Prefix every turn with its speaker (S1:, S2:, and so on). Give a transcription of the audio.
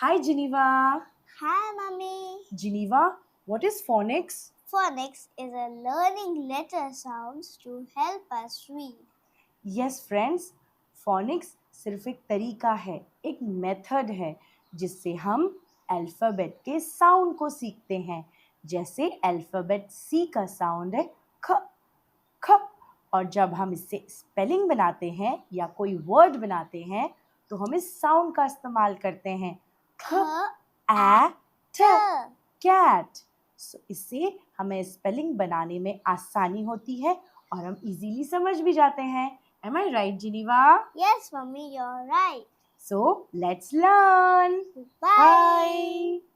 S1: Hi, Geneva.
S2: Hi, Mummy.
S1: Geneva, what is phonics?
S2: Phonics is a learning letter sounds to help us read.
S1: Yes, friends, phonics सिर्फ एक तरीका है, एक method है जिससे हम अल्फ़ाबेट के साउंड को सीखते हैं। जैसे अल्फ़ाबेट सी का साउंड है ख ख, और जब हम इससे स्पेलिंग बनाते हैं या कोई वर्ड बनाते हैं तो हम इस साउंड का इस्तेमाल करते हैं ख ए ट, कैट। इससे हमें स्पेलिंग बनाने में आसानी होती है और हम इजीली समझ भी जाते हैं। Am I right, Geneva?
S2: Yes, Mummy, you're right.
S1: So let's learn.
S2: Bye.
S1: Bye.